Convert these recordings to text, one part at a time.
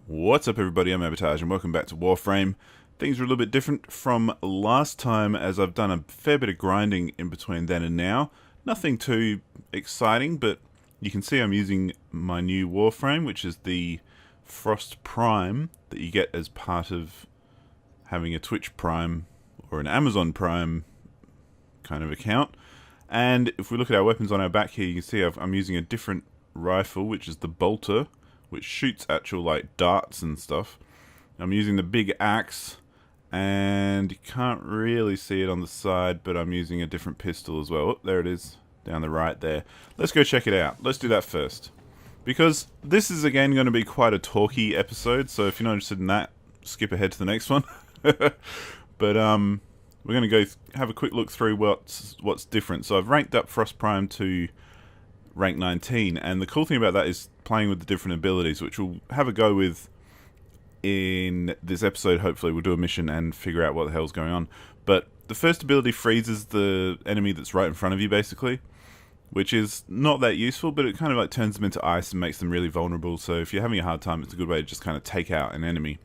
What's up everybody, I'm Abatage and welcome back to Warframe. Things are a little bit different from last time as I've done a fair bit of grinding in between then and now. Nothing too exciting, but you can see I'm using my new Warframe, which is the Frost Prime that you get as part of having a Twitch Prime or an Amazon Prime kind of account. And if we look at our weapons on our back here, you can see I'm using a different rifle, which is the Bolter, which shoots actual like darts and stuff. I'm using the big axe, and you can't really see it on the side, but I'm using a different pistol as well. Oh, there it is, down the right there. Let's go check it out. Let's do that first, because this is again going to be quite a talky episode, so if you're not interested in that, skip ahead to the next one. But we're going to go have a quick look through what's different. So I've ranked up Frost Prime to rank 19, and the cool thing about that is playing with the different abilities, which we'll have a go with in this episode. Hopefully we'll do a mission and figure out what the hell's going on. But the first ability freezes the enemy that's right in front of you, basically, which is not that useful, but it kind of like turns them into ice and makes them really vulnerable. So if you're having a hard time, it's a good way to just kind of take out an enemy.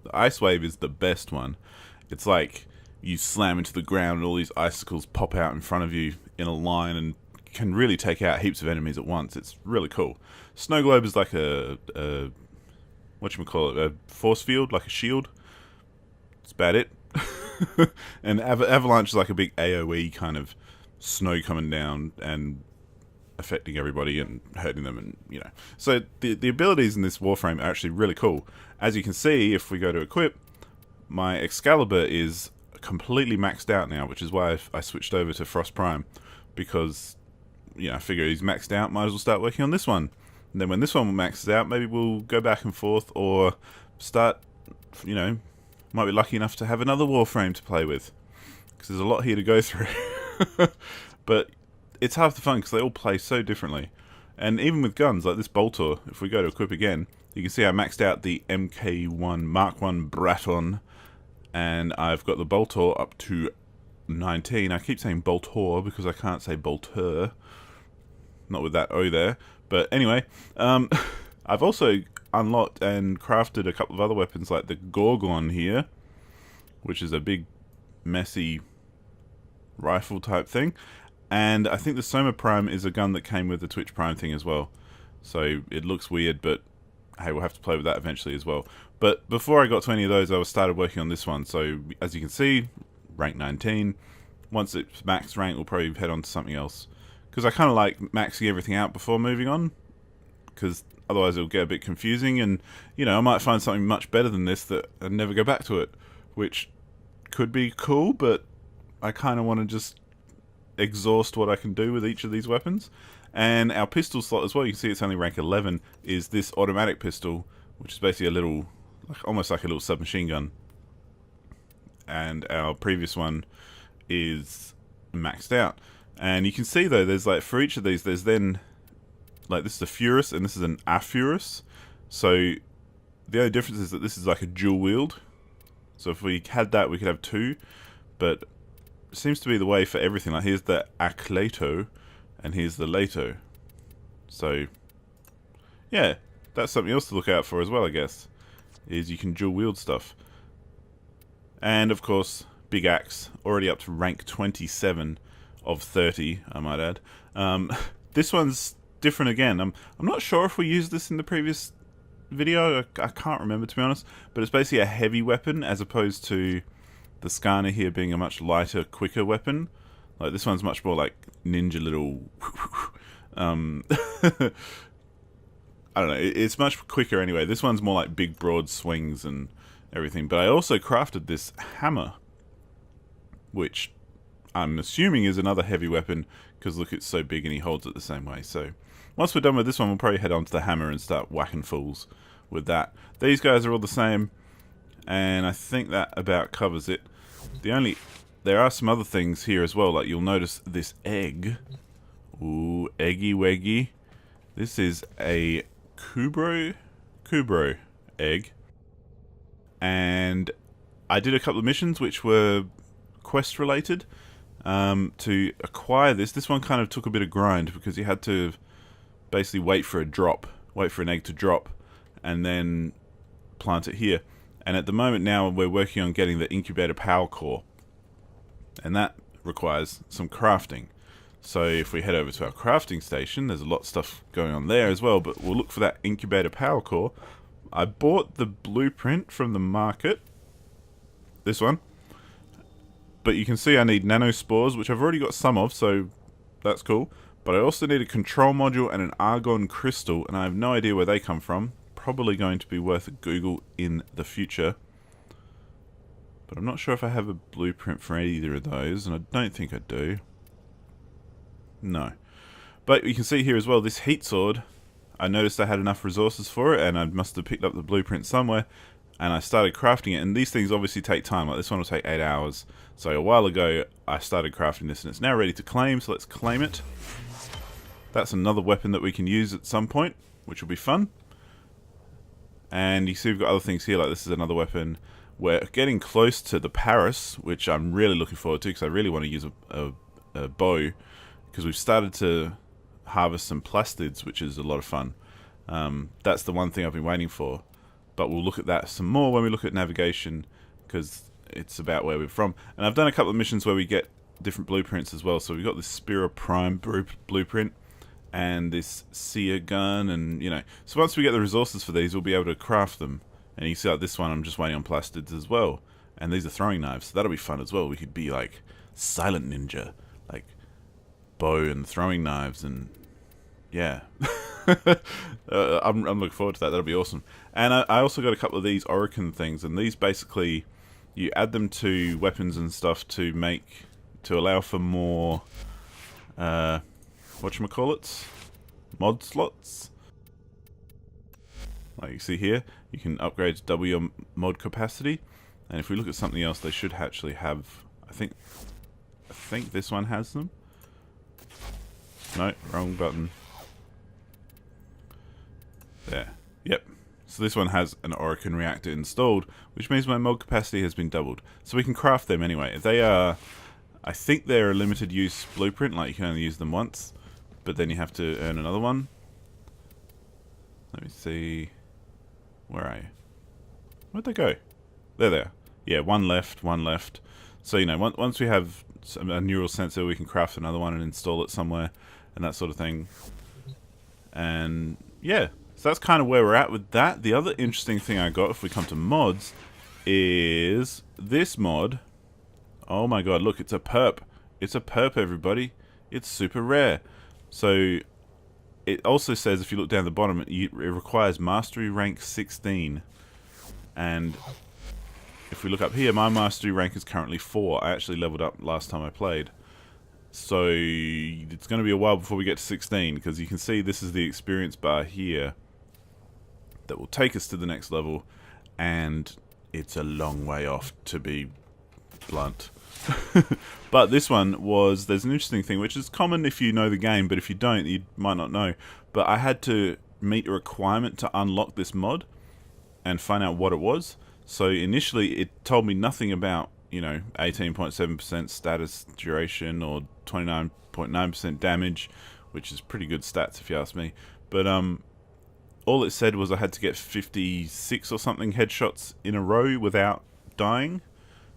The ice wave is the best one. It's like you slam into the ground and all these icicles pop out in front of you in a line and can really take out heaps of enemies at once. It's really cool. Snow globe is like a whatchamacallit, a force field, like a shield. That's about it. And avalanche is like a big AoE kind of snow coming down and affecting everybody and hurting them, and you know. So the abilities in this Warframe are actually really cool. As you can see, if we go to equip, my Excalibur is completely maxed out now, which is why I switched over to Frost Prime, because I figure he's maxed out, might as well start working on this one. And then when this one maxes out, maybe we'll go back and forth, or start, might be lucky enough to have another Warframe to play with, because there's a lot here to go through. But it's half the fun, because they all play so differently. And even with guns, like this Bolter, if we go to equip again, you can see I maxed out the MK1 Mark 1 Braton, and I've got the Bolter up to 19. I keep saying Boltor because I can't say Bolter. Not with that O there. But anyway, I've also unlocked and crafted a couple of other weapons, like the Gorgon here, which is a big, messy rifle type thing. And I think the Soma Prime is a gun that came with the Twitch Prime thing as well. So it looks weird, but hey, we'll have to play with that eventually as well. But before I got to any of those, I started working on this one. So as you can see, rank 19. Once it's max rank, we'll probably head on to something else, because I kind of like maxing everything out before moving on, because otherwise it'll get a bit confusing, and I might find something much better than this that and never go back to it, which could be cool, but I kind of want to just exhaust what I can do with each of these weapons. And our pistol slot as well, you can see it's only rank 11, is this automatic pistol, which is basically a little, almost like a little submachine gun. And our previous one is maxed out. And you can see though, there's like, for each of these, there's then, like this is a Furus and this is an Afurus. So the only difference is that this is like a dual wield. So if we had that, we could have two. But it seems to be the way for everything. Like here's the Acleto and here's the Leto. So yeah, that's something else to look out for as well, I guess, is you can dual wield stuff. And of course, big axe, already up to rank 27 of 30, I might add. This one's different again. I'm not sure if we used this in the previous video. I can't remember, to be honest. But it's basically a heavy weapon, as opposed to the Skana here being a much lighter, quicker weapon. Like this one's much more like ninja little. I don't know. It's much quicker anyway. This one's more like big, broad swings and everything. But I also crafted this hammer, which I'm assuming is another heavy weapon, because look, it's so big and he holds it the same way. So once we're done with this one, we'll probably head on to the hammer and start whacking fools with that. These guys are all the same, and I think that about covers it. There are some other things here as well, like you'll notice this egg. Ooh, eggy weggy. This is a Kubro egg. And I did a couple of missions which were quest related to acquire this. This one kind of took a bit of grind, because you had to basically wait for an egg to drop, and then plant it here. And at the moment now we're working on getting the incubator power core, and that requires some crafting. So if we head over to our crafting station, there's a lot of stuff going on there as well, but we'll look for that incubator power core. I bought the blueprint from the market, this one, but you can see I need nanospores, which I've already got some of, so that's cool. But I also need a control module and an argon crystal, and I have no idea where they come from. Probably going to be worth a Google in the future. But I'm not sure if I have a blueprint for either of those, and I don't think I do. No. But you can see here as well, this heat sword, I noticed I had enough resources for it, and I must have picked up the blueprint somewhere, and I started crafting it. And these things obviously take time, like this one will take 8 hours. So a while ago, I started crafting this, and it's now ready to claim, so let's claim it. That's another weapon that we can use at some point, which will be fun. And you see we've got other things here, like this is another weapon. We're getting close to the Paris, which I'm really looking forward to, because I really want to use a bow, because we've started to harvest some plastids, which is a lot of fun. That's the one thing I've been waiting for. But we'll look at that some more when we look at navigation, because it's about where we're from. And I've done a couple of missions where we get different blueprints as well. So we've got this Spira Prime blueprint, and this seer gun, and you know, so once we get the resources for these, we'll be able to craft them. And you see like this one, I'm just waiting on plastids as well, and these are throwing knives, so that'll be fun as well. We could be like silent ninja, like bow and throwing knives, and yeah. I'm looking forward to that. That'll be awesome. And I also got a couple of these Orokin things, and these basically you add them to weapons and stuff to allow for more whatchamacallits? Mod slots. Like you see here, you can upgrade to double your mod capacity. And if we look at something else, they should actually have, I think this one has them. No, wrong button. There. Yep. So this one has an Orokin reactor installed, which means my mod capacity has been doubled. So we can craft them anyway. They are, I think they're a limited use blueprint, like you can only use them once, but then you have to earn another one. Let me see. Where are you? Where'd they go? There they are. Yeah, one left, one left. So, you know, once we have a neural sensor, we can craft another one and install it somewhere, and that sort of thing. And yeah, so that's kind of where we're at with that. The other interesting thing I got, if we come to mods, is this mod. Oh my god, look, it's a perp. It's a perp, everybody. It's super rare. So it also says, if you look down the bottom, it requires mastery rank 16. And if we look up here, my mastery rank is currently 4. I actually leveled up last time I played. So it's going to be a while before we get to 16, because you can see this is the experience bar here that will take us to the next level, and it's a long way off, to be blunt. But this one was, there's an interesting thing, which is common if you know the game, but if you don't, you might not know. But I had to meet a requirement to unlock this mod and find out what it was. So initially it told me nothing about, you know, 18.7% status duration or 29.9% damage, which is pretty good stats if you ask me. But all it said was I had to get 56 or something headshots in a row without dying.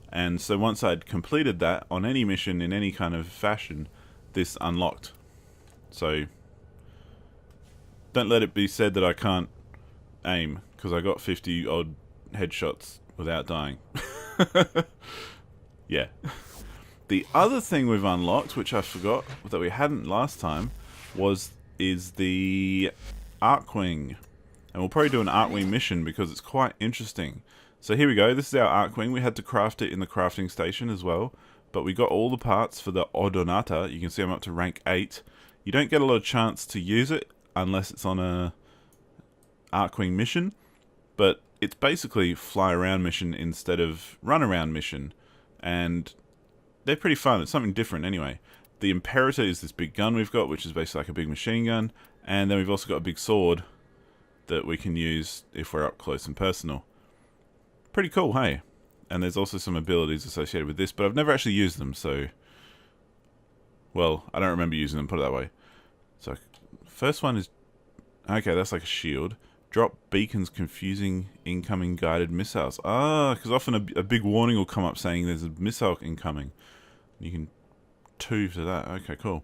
And so once I'd completed that on any mission in any kind of fashion, this unlocked. So don't let it be said that I can't aim, because I got 50 odd headshots without dying. Yeah. The other thing we've unlocked, which I forgot that we hadn't last time, is the Archwing. And we'll probably do an Archwing mission because it's quite interesting. So here we go, this is our Archwing. We had to craft it in the crafting station as well, but we got all the parts for the Odonata. You can see I'm up to rank 8. You don't get a lot of chance to use it unless it's on a Archwing mission, but it's basically fly around mission instead of run around mission, and they're pretty fun. It's something different anyway. The Imperator is this big gun we've got, which is basically like a big machine gun, and then we've also got a big sword that we can use if we're up close and personal. Pretty cool, hey? And there's also some abilities associated with this, but I've never actually used them, so... Well, I don't remember using them, put it that way. So, first one is... Okay, that's like a shield. Drop beacons confusing incoming guided missiles. Ah, because often a big warning will come up saying there's a missile incoming. You can 2 to that. Okay, cool.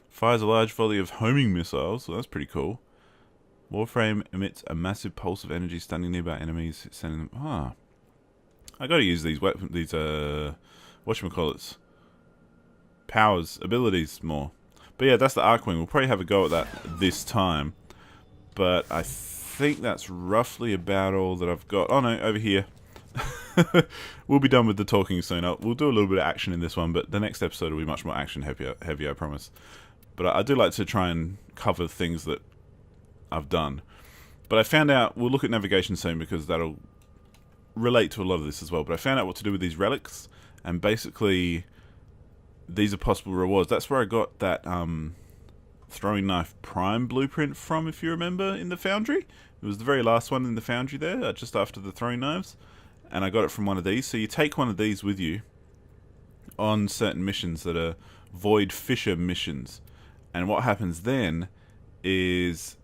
Fires a large volley of homing missiles. So that's pretty cool. Warframe emits a massive pulse of energy stunning nearby enemies, sending them... Ah. I gotta use these weapons, these, whatchamacallits? Powers, abilities more. But yeah, that's the Archwing. We'll probably have a go at that this time. But I think that's roughly about all that I've got. Oh no, over here. We'll be done with the talking soon. We'll do a little bit of action in this one, but the next episode will be much more action heavy, I promise. But I do like to try and cover things that I've done. But I found out, we'll look at navigation soon because that'll relate to a lot of this as well. But I found out what to do with these relics, and basically these are possible rewards. That's where I got that throwing knife prime blueprint from, if you remember, in the foundry. It was the very last one in the foundry there, just after the throwing knives. And I got it from one of these. So you take one of these with you on certain missions that are Void Fisher missions. And what happens then is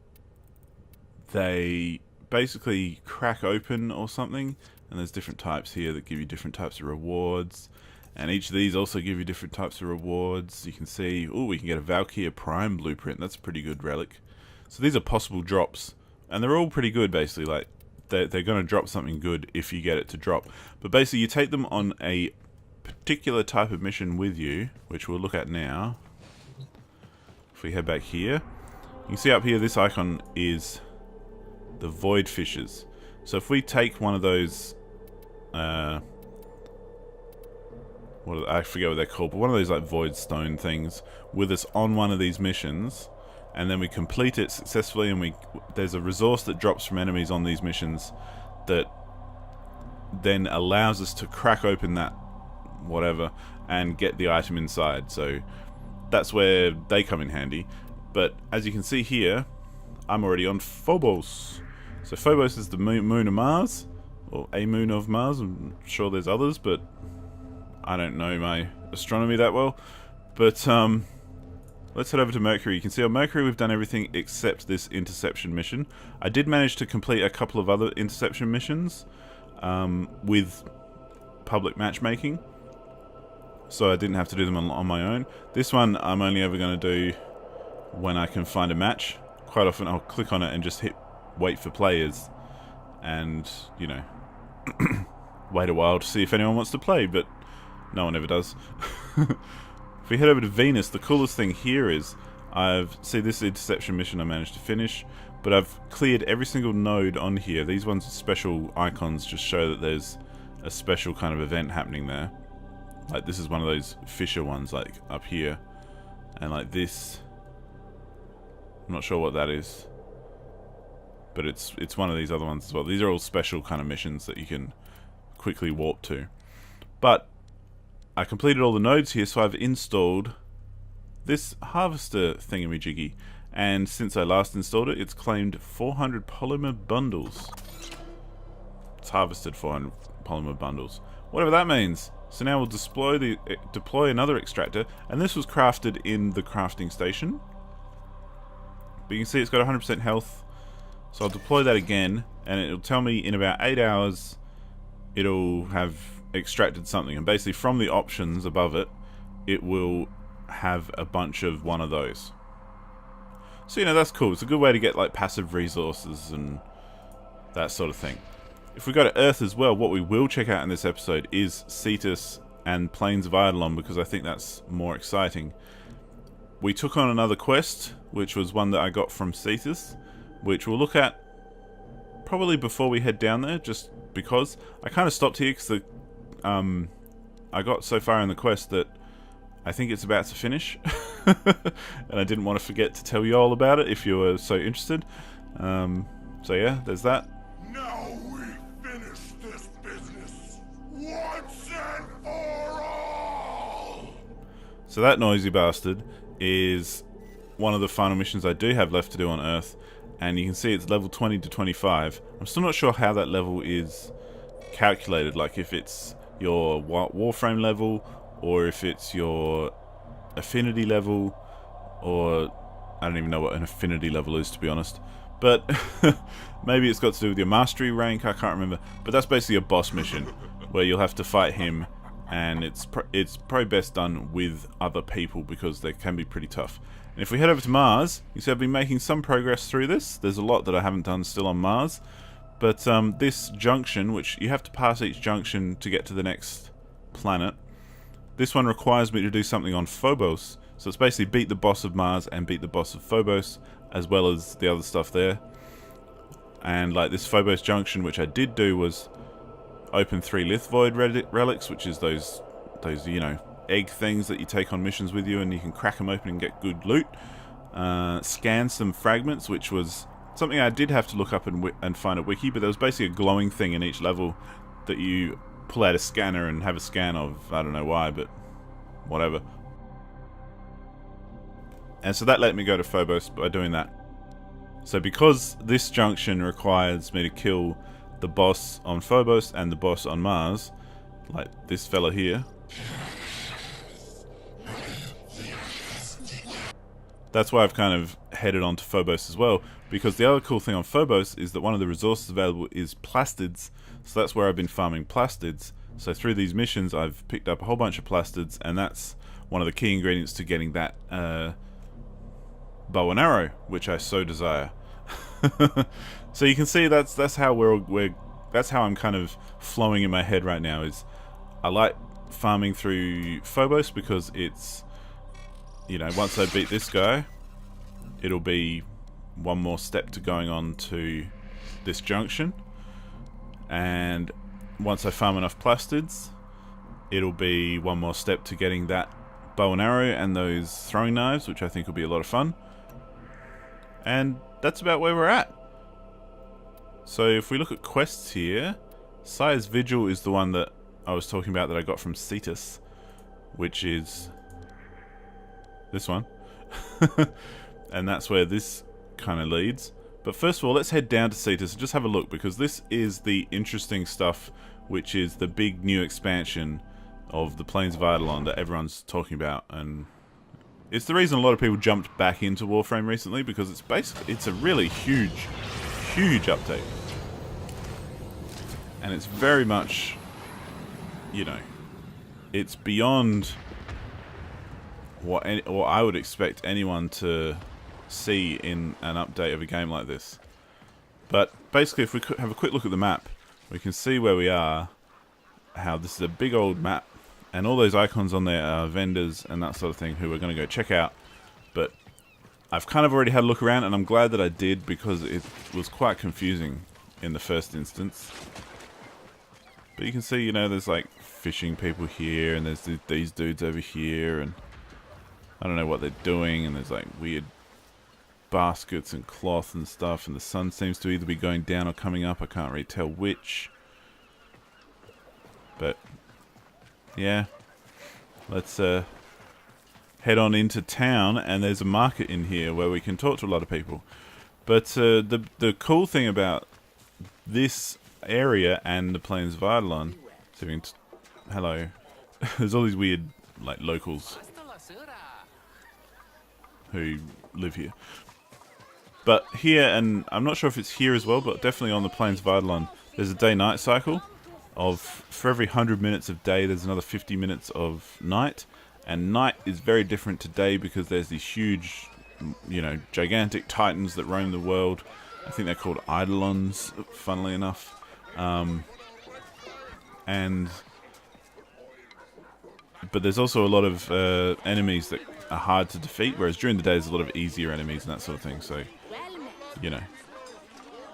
they basically crack open or something. And there's different types here that give you different types of rewards. And each of these also give you different types of rewards. You can see, oh, we can get a Valkyrie Prime blueprint. That's a pretty good relic. So these are possible drops. And they're all pretty good, basically. Like, they're going to drop something good if you get it to drop. But basically, you take them on a particular type of mission with you, which we'll look at now. If we head back here, you can see up here, this icon is the Void Fishers. So if we take one of those... I forget what they're called, but one of those like void stone things with us on one of these missions, and then we complete it successfully, and there's a resource that drops from enemies on these missions that then allows us to crack open that whatever and get the item inside. So that's where they come in handy. But as you can see here, I'm already on Phobos. So Phobos is the moon of Mars, or a moon of Mars. I'm sure there's others, but I don't know my astronomy that well. But let's head over to Mercury. You can see on Mercury we've done everything except this interception mission. I did manage to complete a couple of other interception missions with public matchmaking, so I didn't have to do them on my own. This one I'm only ever going to do when I can find a match. Quite often I'll click on it and just hit wait for players, and, you know, wait a while to see if anyone wants to play, but no one ever does. If we head over to Venus, the coolest thing here is see this interception mission I managed to finish, but I've cleared every single node on here. These ones, special icons, just show that there's a special kind of event happening there. Like this is one of those Fisher ones, like up here, and like this, I'm not sure what that is, but it's one of these other ones as well. These are all special kind of missions that you can quickly warp to. But I completed all the nodes here, so I've installed this harvester thingamajiggy, and since I last installed it, it's claimed 400 polymer bundles. It's harvested 400 polymer bundles, whatever that means. So now we'll deploy another extractor, and this was crafted in the crafting station. But you can see it's got 100% health, so I'll deploy that again, and it'll tell me in about 8 hours it'll have extracted something, and basically from the options above it, it will have a bunch of one of those. So, you know, that's cool. It's a good way to get like passive resources and that sort of thing. If we go to Earth as well, what we will check out in this episode is Cetus and Plains of Eidolon, because I think that's more exciting. We took on another quest, which was one that I got from Cetus, which we'll look at probably before we head down there, just because I kind of stopped here because I got so far in the quest that I think it's about to finish, and I didn't want to forget to tell you all about it if you were so interested. So yeah, there's that. Now we finish this business once and for all. So that noisy bastard is one of the final missions I do have left to do on Earth, and you can see it's level 20 to 25. I'm still not sure how that level is calculated, like if it's your Warframe level, or if it's your affinity level, or I don't even know what an affinity level is, to be honest. But maybe it's got to do with your mastery rank, I can't remember. But that's basically a boss mission where you'll have to fight him, and it's probably best done with other people because they can be pretty tough. And if we head over to Mars, you see I've been making some progress through this. There's a lot that I haven't done still on Mars. But this junction, which you have to pass each junction to get to the next planet, this one requires me to do something on Phobos. So it's basically beat the boss of Mars and beat the boss of Phobos, as well as the other stuff there. And like this Phobos junction, which I did do, was open 3 Lithvoid relics, which is those you know, egg things that you take on missions with you, and you can crack them open and get good loot. Scan some fragments, which was something I did have to look up and find a wiki, but there was basically a glowing thing in each level that you pull out a scanner and have a scan of. I don't know why, but whatever. And so that let me go to Phobos by doing that. So because this junction requires me to kill the boss on Phobos and the boss on Mars, like this fella here, that's why I've kind of headed on to Phobos as well, because the other cool thing on Phobos is that one of the resources available is plastids, so that's where I've been farming plastids. So through these missions I've picked up a whole bunch of plastids, and that's one of the key ingredients to getting that bow and arrow, which I so desire. So you can see that's how that's how I'm kind of flowing in my head right now. Is I like farming through Phobos because it's, you know, once I beat this guy, it'll be one more step to going on to this junction, and once I farm enough plastids, it'll be one more step to getting that bow and arrow and those throwing knives, which I think will be a lot of fun. And that's about where we're at. So if we look at quests here, Sire's Vigil is the one that I was talking about that I got from Cetus, which is this one. And that's where this kind of leads. But first of all, let's head down to Cetus and just have a look, because this is the interesting stuff, which is the big new expansion of the Plains of Eidolon that everyone's talking about. And it's the reason a lot of people jumped back into Warframe recently, because it's a really huge update. And it's very much, you know, it's beyond what I would expect anyone to see in an update of a game like this. But basically, if we could have a quick look at the map, we can see where we are, how this is a big old map, and all those icons on there are vendors and that sort of thing who we're going to go check out. But I've kind of already had a look around, and I'm glad that I did, because it was quite confusing in the first instance. But you can see, you know, there's like fishing people here, and there's these dudes over here, and I don't know what they're doing, and there's like weird baskets and cloth and stuff, and the sun seems to either be going down or coming up. I can't really tell which. But yeah, let's head on into town, and there's a market in here where we can talk to a lot of people. But the cool thing about this area and the Plains of Eidolon, so we can hello, there's all these weird like locals who live here. But here, and I'm not sure if it's here as well, but definitely on the Plains of Eidolon, there's a day-night cycle of, for every 100 minutes of day, there's another 50 minutes of night. And night is very different to day, because there's these huge, you know, gigantic titans that roam the world. I think they're called Eidolons, funnily enough. But there's also a lot of enemies that are hard to defeat, whereas during the day there's a lot of easier enemies and that sort of thing. So, you know,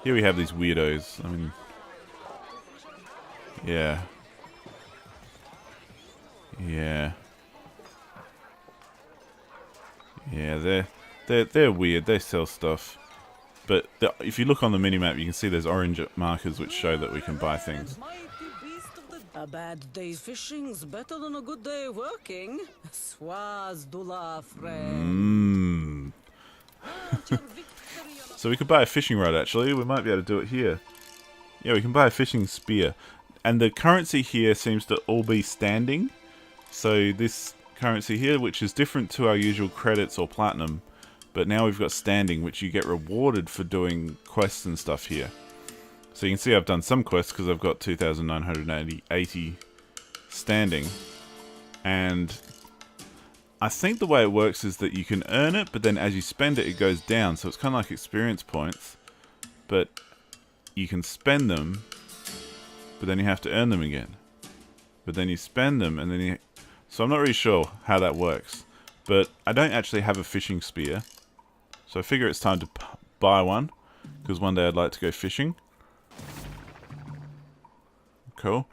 here we have these weirdos. I mean, yeah, they're weird. They sell stuff, but if you look on the minimap, you can see there's orange markers which show that we can buy things. A bad day's fishing's better than a good day working. Swazdula, friend. So we could buy a fishing rod, actually. We might be able to do it here. Yeah, we can buy a fishing spear. And the currency here seems to all be standing. So this currency here, which is different to our usual credits or platinum, but now we've got standing, which you get rewarded for doing quests and stuff here. So you can see I've done some quests because I've got 2,980 standing. And I think the way it works is that you can earn it, but then as you spend it, it goes down. So it's kind of like experience points, but you can spend them, but then you have to earn them again. But then you spend them, and then you... So I'm not really sure how that works. But I don't actually have a fishing spear. So I figure it's time to buy one, because one day I'd like to go fishing. Cool.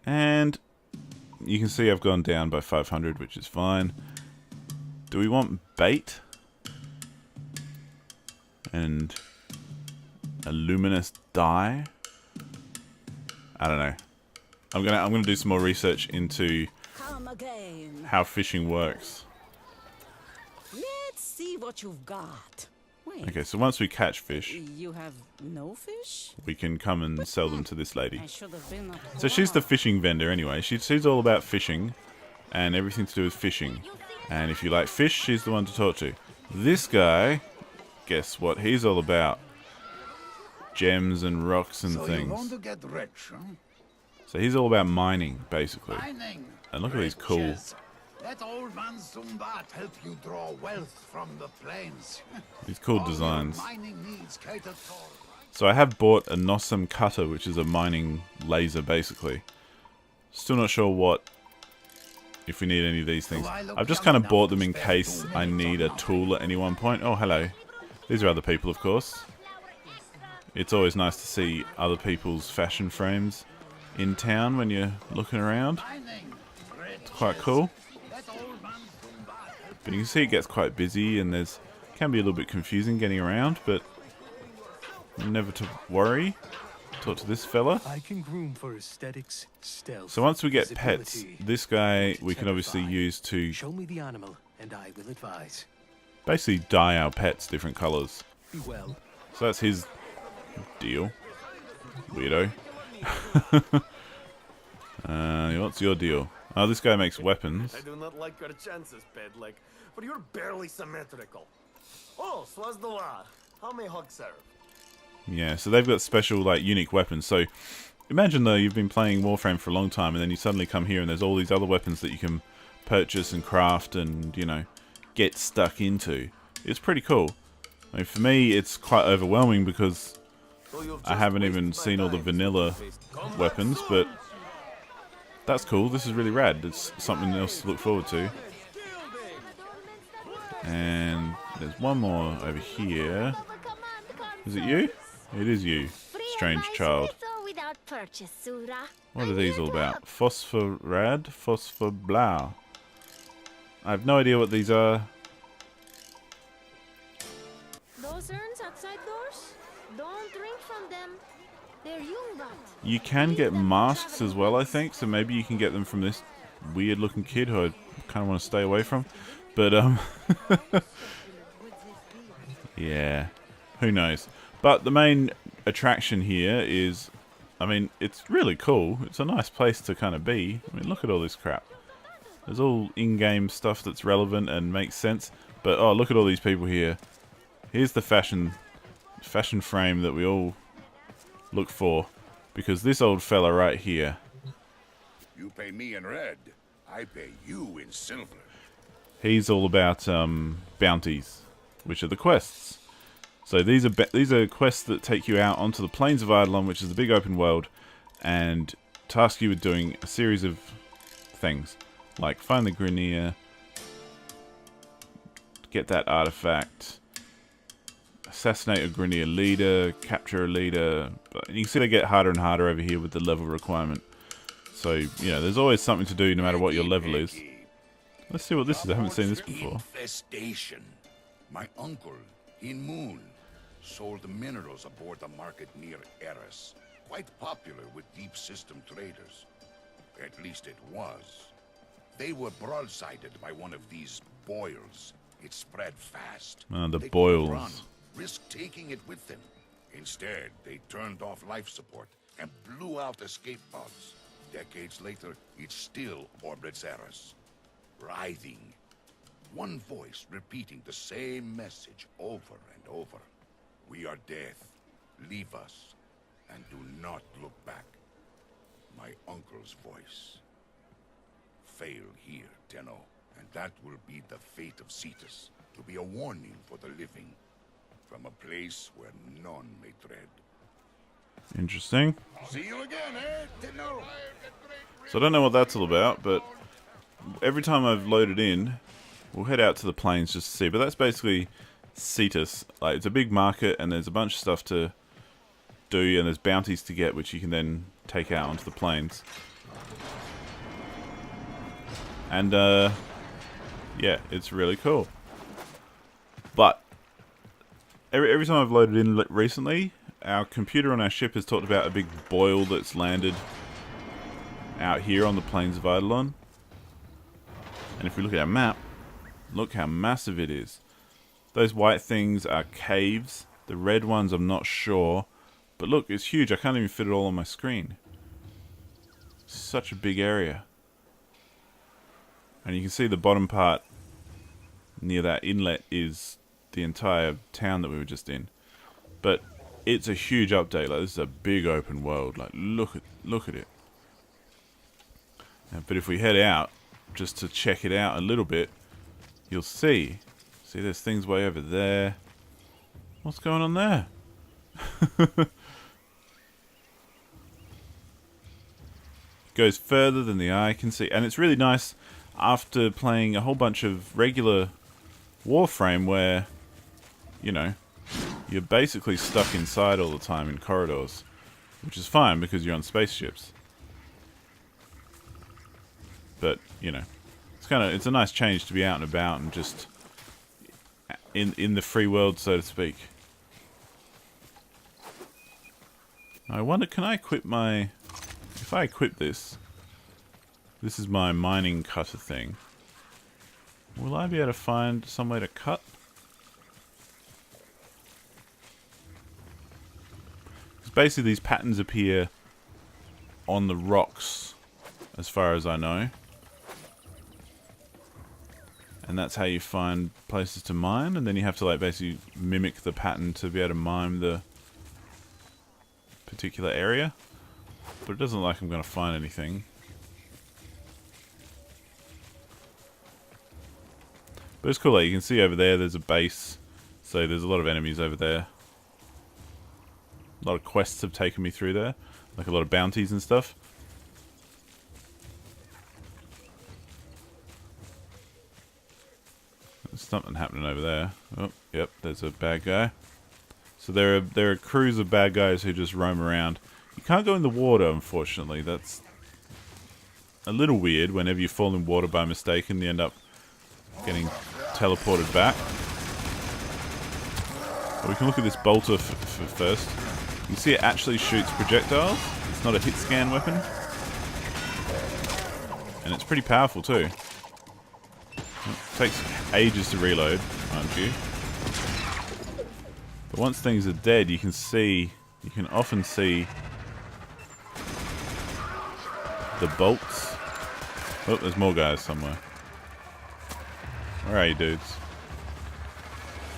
And you can see I've gone down by 500, which is fine. Do we want bait? And a luminous dye? I don't know. I'm gonna do some more research into how fishing works. Let's see what you've got. Wait, Okay, so once we catch fish, you have no fish? we can come and sell them to this lady. I should have been up So she's the fishing vendor anyway. She's all about fishing and everything to do with fishing. And if you like fish, she's the one to talk to. This guy, guess what he's all about? Gems and rocks and So you things. want to get rich, huh? So he's all about mining, basically. Mining. And look at these cool... Riches. Let old man Sumbat help you draw wealth from the plains. These cool All your designs. mining needs catered for. So I have bought a Nosum cutter, which is a mining laser, basically. Still not sure what... if we need any of these things. I've just kind of bought them in case I need a tool at any one point. Oh, hello. These are other people, of course. It's always nice to see other people's fashion frames in town when you're looking around. It's quite cool. But you can see it gets quite busy and can be a little bit confusing getting around, but never to worry. Talk to this fella. I can groom for aesthetics, stealth. So once we get pets, visibility, this guy we can obviously use to show me the animal and I will advise. basically dye our pets different colours. Be well. So that's his deal. Weirdo. What's your deal? Oh, this guy makes weapons. I do not like your chances, Pedlik, but you're barely symmetrical. Oh, Swazdala, how may Hug serve? Yeah, so they've got special, like, unique weapons. So imagine, though, you've been playing Warframe for a long time, and then you suddenly come here and there's all these other weapons that you can purchase and craft and, you know, get stuck into. It's pretty cool. I mean, for me, it's quite overwhelming because I haven't even seen all the vanilla weapons, but that's cool. This is really rad. It's something else to look forward to. And there's one more over here. Is it you? It is you, strange child. What are these all about? Phosphorad? Phosphorblau. I have no idea what these are. Those urns outside doors? Don't drink from them. They're Jungbat. You can get masks as well, I think, so maybe you can get them from this weird looking kid who I kind of want to stay away from. But, yeah, who knows. But the main attraction here is, I mean, it's really cool. It's a nice place to kind of be. I mean, look at all this crap. There's all in-game stuff that's relevant and makes sense. But, oh, look at all these people here. Here's the fashion frame that we all look for. Because this old fella right here, You pay me in red, I pay you in silver. he's all about bounties, which are the quests. So these are quests that take you out onto the plains of Eidolon, which is the big open world, and task you with doing a series of things, like find the Grineer, get that artifact, assassinate a Grineer leader, capture a leader. But you can see they get harder and harder over here with the level requirement. So, you know, there's always something to do no matter what your level is. Let's see what this is. I haven't seen this before. Infestation. My uncle, in Moon, sold minerals aboard the market near Eris. Quite popular with deep system traders. At least it was. They were broadsided by one of these boils. It spread fast. The They couldn't boils. run, risk taking it with them. Instead, they turned off life support and blew out escape pods. Decades later, it still orbits Eris. Writhing. one voice repeating the same message over and over. We are death. Leave us, and do not look back. My uncle's voice. Fail here, Tenno, and that will be the fate of Cetus, to be a warning for the living, from a place where none may tread. Interesting. See you again, Tenno? So I don't know what that's all about, but every time I've loaded in, we'll head out to the plains just to see. But that's basically Cetus. Like, it's a big market, and there's a bunch of stuff to do, and there's bounties to get, which you can then take out onto the plains. And yeah, it's really cool. But every time I've loaded in recently, our computer on our ship has talked about a big boil that's landed out here on the plains of Eidolon. And if we look at our map, look how massive it is. Those white things are caves. The red ones I'm not sure. But look, it's huge. I can't even fit it all on my screen. Such a big area. And you can see the bottom part near that inlet is the entire town that we were just in. But it's a huge update. Like, this is a big open world. Like, look at it. But if we head out just to check it out a little bit, you'll see. See, there's things way over there. What's going on there? Goes further than the eye can see, and it's really nice after playing a whole bunch of regular Warframe where, you know, you're basically stuck inside all the time in corridors, which is fine because you're on spaceships. But, you know, it's a nice change to be out and about and just in the free world, so to speak. I wonder, can I equip my... If I equip this, this is my mining cutter thing. Will I be able to find some way to cut? Because basically these patterns appear on the rocks, as far as I know. And that's how you find places to mine, and then you have to like basically mimic the pattern to be able to mine the particular area. But it doesn't look like I'm going to find anything. But it's cool, like you can see over there, there's a base. So there's a lot of enemies over there. A lot of quests have taken me through there. Like a lot of bounties and stuff. There's something happening over there. Oh, yep, there's a bad guy. So there are crews of bad guys who just roam around. You can't go in the water, unfortunately. That's a little weird whenever you fall in water by mistake and you end up getting teleported back. But we can look at this bolter first. You see it actually shoots projectiles. It's not a hit scan weapon. And it's pretty powerful too. It takes ages to reload, mind you. But once things are dead, you can often see the bolts. Oh, there's more guys somewhere. Where are you, dudes?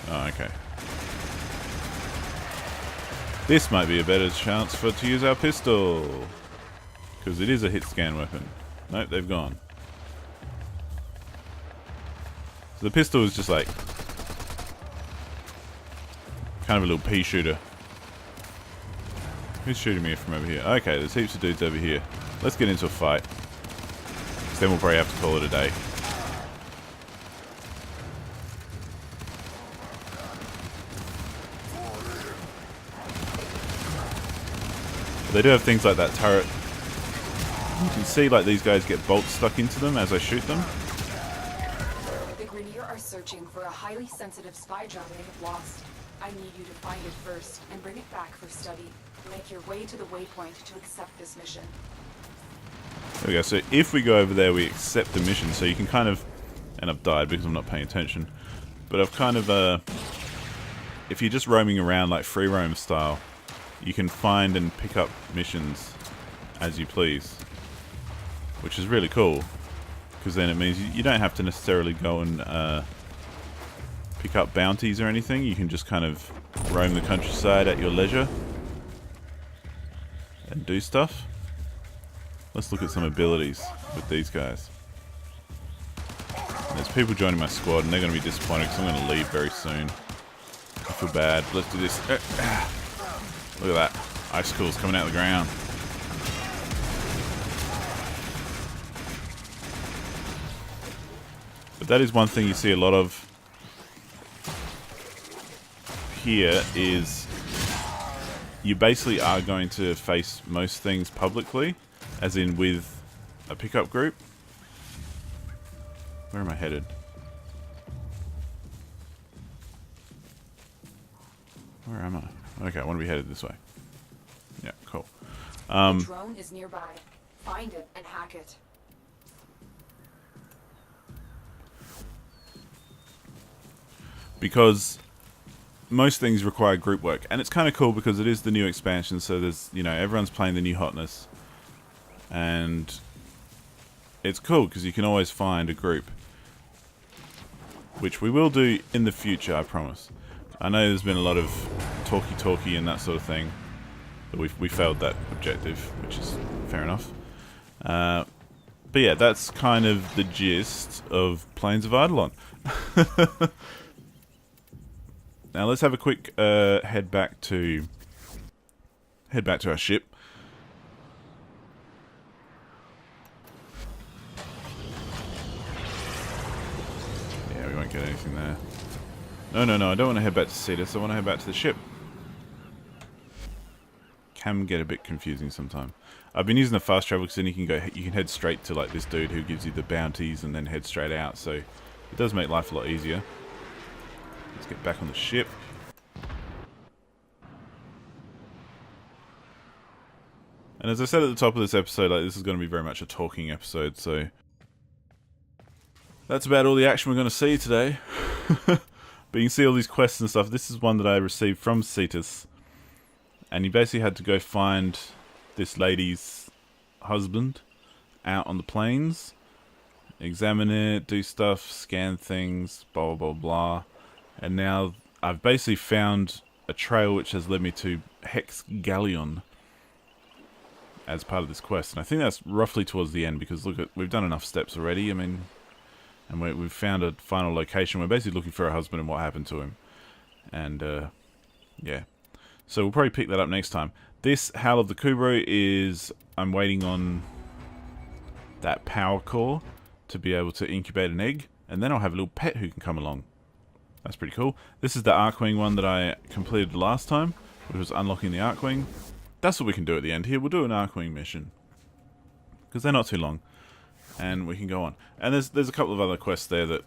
Oh, okay. This might be a better chance to use our pistol. Because it is a hit scan weapon. Nope, they've gone. So the pistol is just like kind of a little pea shooter. Who's shooting me from over here? Okay, there's heaps of dudes over here. Let's get into a fight. Because then we'll probably have to call it a day. They do have things like that turret. You can see like these guys get bolts stuck into them as I shoot them. The Grineer are searching for a highly sensitive spy drone they have lost. I need you to find it first and bring it back for study. Make your way to the waypoint to accept this mission. There we go. So if we go over there, we accept the mission. So you can kind of... And I've died because I'm not paying attention. But I've kind of... if you're just roaming around like free roam style, you can find and pick up missions as you please. Which is really cool. because then it means you don't have to necessarily go and pick up bounties or anything. You can just kind of roam the countryside at your leisure and do stuff. Let's look at some abilities with these guys. There's people joining my squad and they're going to be disappointed because I'm going to leave very soon. I feel bad. Let's do this. Look at that. Icicles coming out of the ground. But that is one thing you see a lot of here is you basically are going to face most things publicly, as in with a pickup group. Where am I headed? Where am I? Okay, I want to be headed this way. Yeah, cool. The drone is nearby. Find it and hack it. Because most things require group work, and it's kind of cool because it is the new expansion, so there's, you know, everyone's playing the new hotness, and it's cool because you can always find a group, which we will do in the future, I promise. I know there's been a lot of talky and that sort of thing, but we failed that objective, which is fair enough. But yeah, that's kind of the gist of Plains of Eidolon. Now let's have a quick head back to our ship. Yeah, we won't get anything there. No, I don't want to head back to Cetus. I want to head back to the ship. Can get a bit confusing sometimes. I've been using the fast travel because then you can head straight to like this dude who gives you the bounties and then head straight out. So it does make life a lot easier. Let's get back on the ship. And as I said at the top of this episode, like, this is going to be very much a talking episode, so that's about all the action we're going to see today. But you can see all these quests and stuff. This is one that I received from Cetus, and you basically had to go find this lady's husband out on the plains, examine it, do stuff, scan things, blah blah blah. And now I've basically found a trail which has led me to Hex Galleon as part of this quest. And I think that's roughly towards the end because look, we've done enough steps already. I mean, and we've found a final location. We're basically looking for her husband and what happened to him. And yeah. So we'll probably pick that up next time. This Howl of the Kubro is, I'm waiting on that power core to be able to incubate an egg. And then I'll have a little pet who can come along. That's pretty cool. This is the Archwing one that I completed last time, which was unlocking the Archwing. That's what we can do at the end here. We'll do an Archwing mission, because they're not too long, and we can go on. And there's a couple of other quests there that,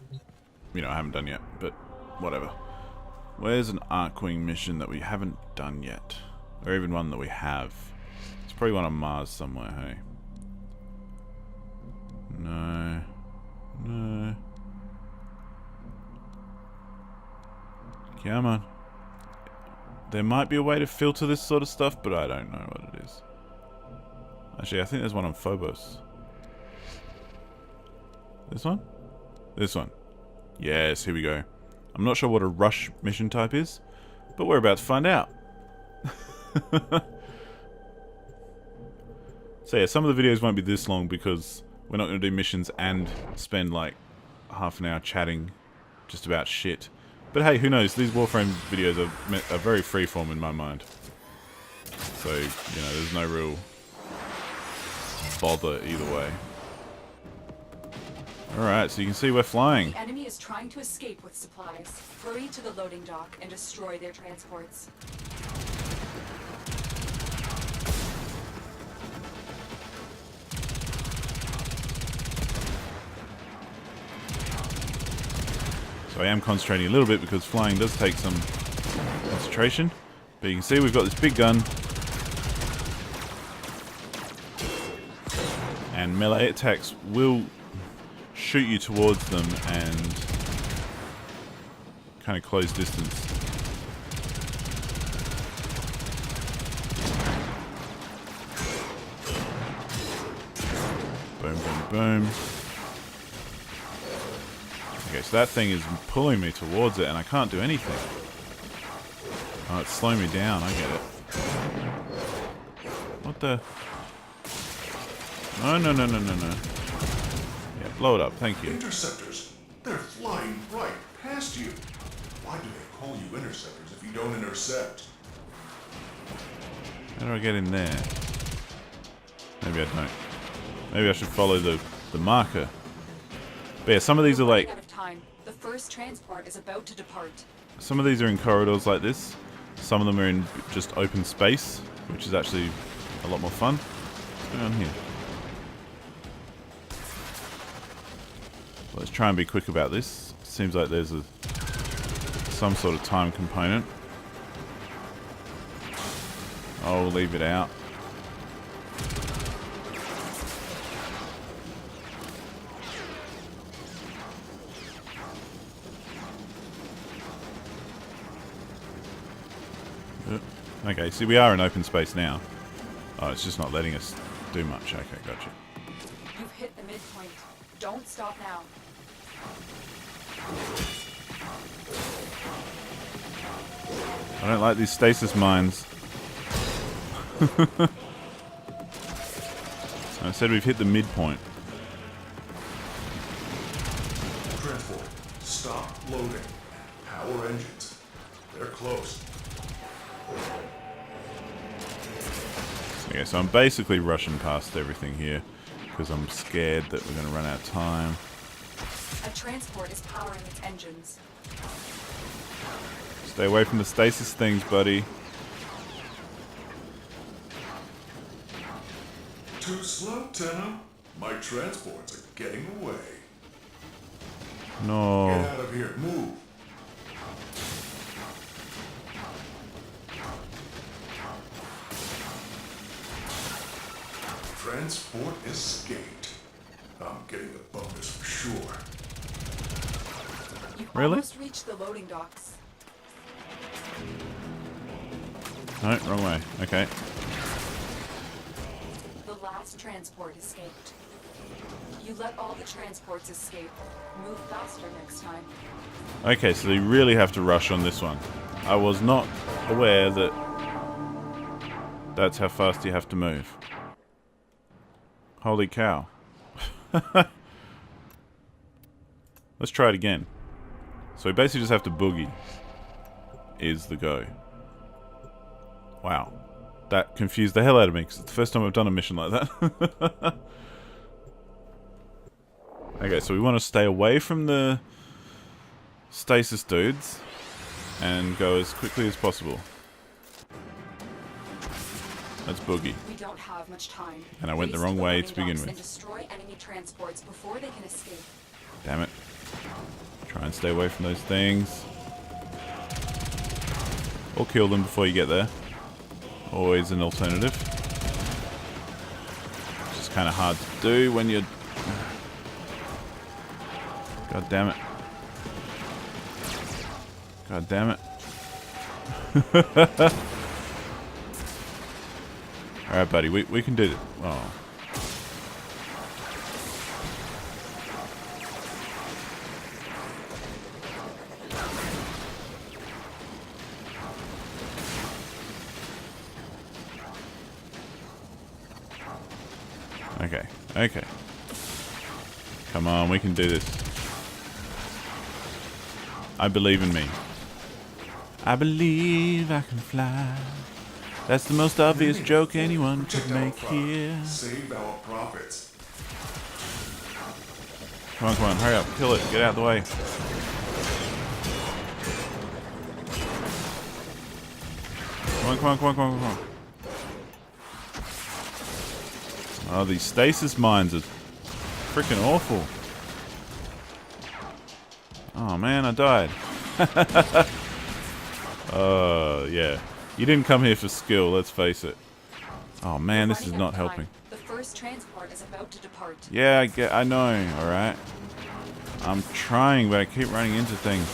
you know, I haven't done yet, but whatever. Where's an Archwing mission that we haven't done yet? Or even one that we have? It's probably one on Mars somewhere, hey? No. Come on. There might be a way to filter this sort of stuff, but I don't know what it is. Actually, I think there's one on Phobos. This one? This one. Yes, here we go. I'm not sure what a rush mission type is, but we're about to find out. So yeah, some of the videos won't be this long because we're not going to do missions and spend like half an hour chatting just about shit. But hey, who knows? These Warframe videos are very freeform in my mind. So, you know, there's no real bother either way. Alright, so you can see we're flying. The enemy is trying to escape with supplies. Hurry to the loading dock and destroy their transports. So I am concentrating a little bit because flying does take some concentration. But you can see we've got this big gun. And melee attacks will shoot you towards them and kind of close distance. Boom, boom, boom. So that thing is pulling me towards it and I can't do anything. Oh, it's slowing me down. I get it. What the? No, no, no, no, no, no. Yeah, blow it up. Thank you. Interceptors. They're flying right past you. Why do they call you interceptors if you don't intercept? How do I get in there? Maybe I don't. Maybe I should follow the marker. But yeah, some of these are like... Out of time. The first transport is about to depart. Some of these are in corridors like this. Some of them are in just open space, which is actually a lot more fun. What's going on here? Let's try and be quick about this. Seems like there's some sort of time component. I'll leave it out. Okay, see, we are in open space now. Oh, it's just not letting us do much. Okay, gotcha. You've hit the midpoint. Don't stop now. I don't like these stasis mines. I said we've hit the midpoint. Transport. Stop loading. Power engines. They're close. Okay, so I'm basically rushing past everything here because I'm scared that we're going to run out of time. A transport is powering its engines. Stay away from the stasis things, buddy. Too slow, Tenno. My transports are getting away. No. Get out of here. Move. Transport escaped. I'm getting the bonus for sure. You've Really? almost reached the loading docks. No, wrong way. Okay. The last transport escaped. You let all the transports escape. Move faster next time. Okay, so you really have to rush on this one. I was not aware that that's how fast you have to move. Holy cow. Let's try it again. So we basically just have to boogie. Is the go. Wow. That confused the hell out of me because it's the first time I've done a mission like that. Okay, so we want to stay away from the stasis dudes and go as quickly as possible. Let's boogie. We don't have much time. And I went the Race wrong the way loading to begin docks with. And destroy enemy transports before they can escape. Damn it. Try and stay away from those things. Or kill them before you get there. Always an alternative. It's just kind of hard to do when you're... God damn it. God damn it. Alright, buddy, we can do it. Oh. Okay, okay. Come on, we can do this. I believe in me. I believe I can fly. That's the most obvious joke anyone could make here. Save our profits. Come on, hurry up, kill it, get out of the way. Come on. Oh, these stasis mines are freaking awful. Oh man, I died. Yeah. You didn't come here for skill, let's face it. Oh man, this is not helping. The first transport is about to depart. Yeah, I know, alright. I'm trying, but I keep running into things.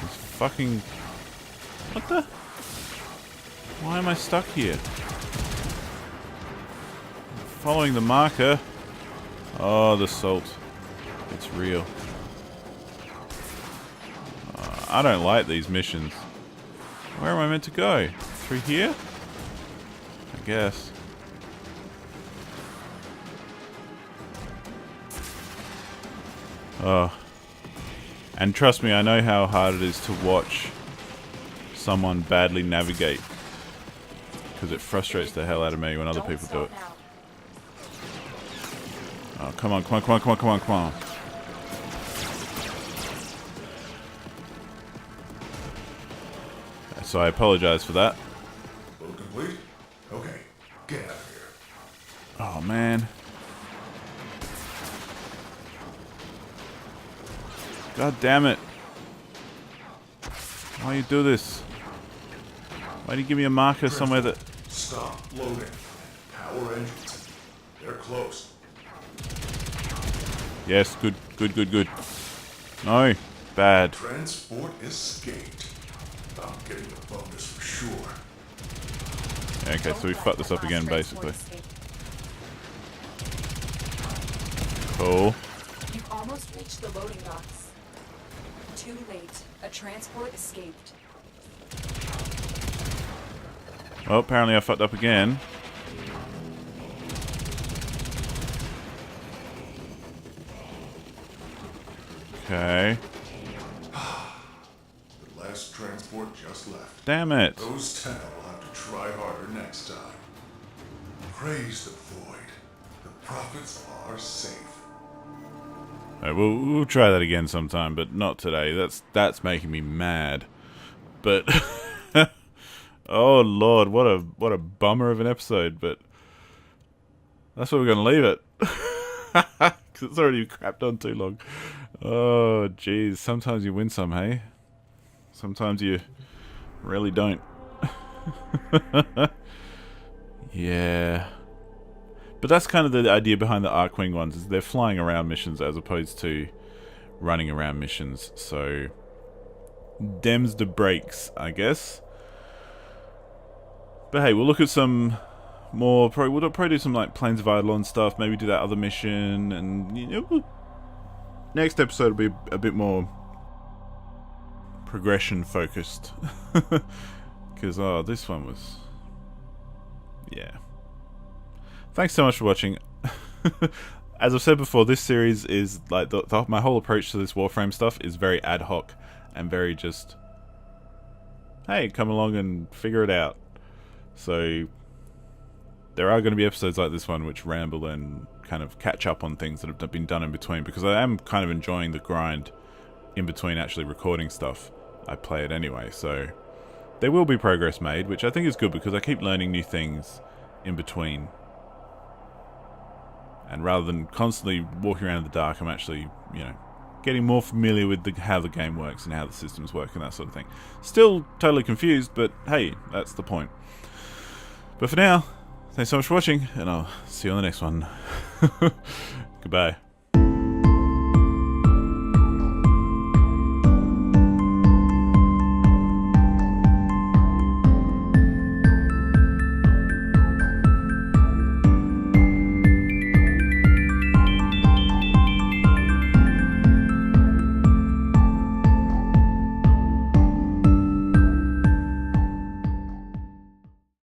This fucking... What the? Why am I stuck here? Following the marker. Oh, the salt. It's real. I don't like these missions. Where am I meant to go? Through here? I guess. Oh. And trust me, I know how hard it is to watch someone badly navigate. Because it frustrates the hell out of me when other people do it. Oh, come on, come on, come on, come on, come on, come on. So I apologize for that. Load complete? Okay, get out of here. Oh, man. God damn it. Why you do this? Why do you give me a marker somewhere that... Stop loading. Power engines. They're close. Yes, good, good, good, good. No, bad. Transport escaped. I'm getting the bonus for sure. Okay, so we fucked this up again, basically. Cool. You've almost reached the loading docks. Too late. A transport escaped. Well, apparently I fucked up again. Okay. The last transport just left. Damn it. Those 10 will have to try harder next time. Praise the void. The prophets are safe. Alright, we'll try that again sometime, but not today. That's making me mad. But oh lord, what a bummer of an episode. But that's where we're gonna leave it. Because it's already crapped on too long. Oh jeez, sometimes you win some, hey? Sometimes you really don't. Yeah. But that's kind of the idea behind the Archwing ones, is they're flying around missions as opposed to running around missions. So, dems the brakes, I guess. But hey, we'll look at some more. We'll probably do some like Plains of Eidolon stuff. Maybe do that other mission, and you know, next episode will be a bit more progression focused. Because this one was, yeah. Thanks so much for watching. As I've said before, this series is like my whole approach to this Warframe stuff is very ad hoc and very just, hey, come along and figure it out. So there are going to be episodes like this one which ramble and kind of catch up on things that have been done in between, because I am kind of enjoying the grind in between actually recording stuff. I play it anyway, so there will be progress made, which I think is good because I keep learning new things in between. And rather than constantly walking around in the dark, I'm actually, you know, getting more familiar with how the game works and how the systems work and that sort of thing. Still totally confused, but hey, that's the point. But for now, thanks so much for watching, and I'll see you on the next one. Goodbye.